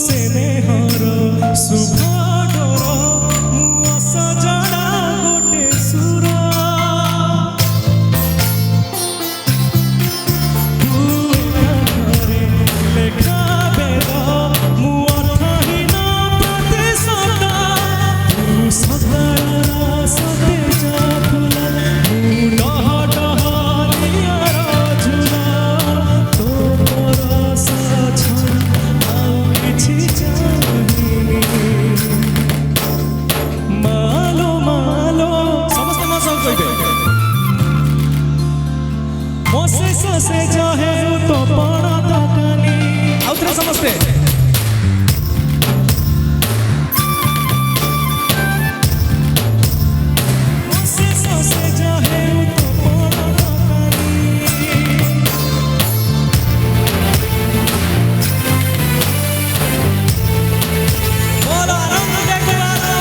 स्नेहर सुभागर मु सजना गोटे सुर लेखा बेद मु अर्थहीन प्रतिशत तू सकाळ सतेज फूल डह डह नियर झुल तो परस छड़ा आउ किछि चाहि मालो मालो समस्त म संग कहिबे मोसे ससे जहे तो बड़ा दकानी आउथरे समस्ते मोसे ससे जहे तो बड़ा दकानी बोला रंग देखवाना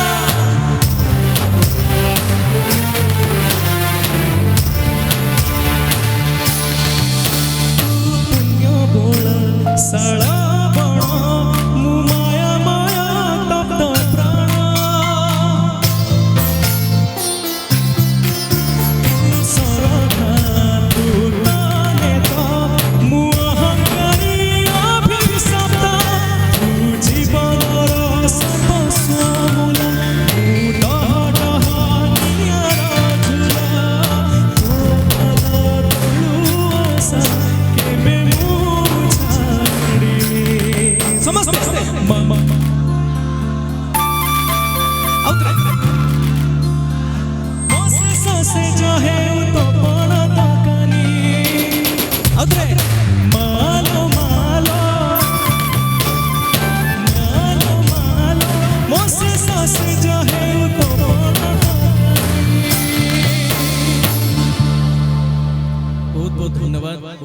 साला बण मु माया माया तप्त प्राण तू सरधा तू नेत मु अहंकारी अभिशप्त तू जीवनर सर्वस्वमूल मु डह डह नियर झुल तो पद तळु आशा केबे समस्ते मामा आउतरे मोसे ससे जहे तो बड़ा दकानी आउतरे मालो मालो मालो मालो मोसे ससे जहे तो बड़ा दकानी बहुत बहुत धन्यवाद।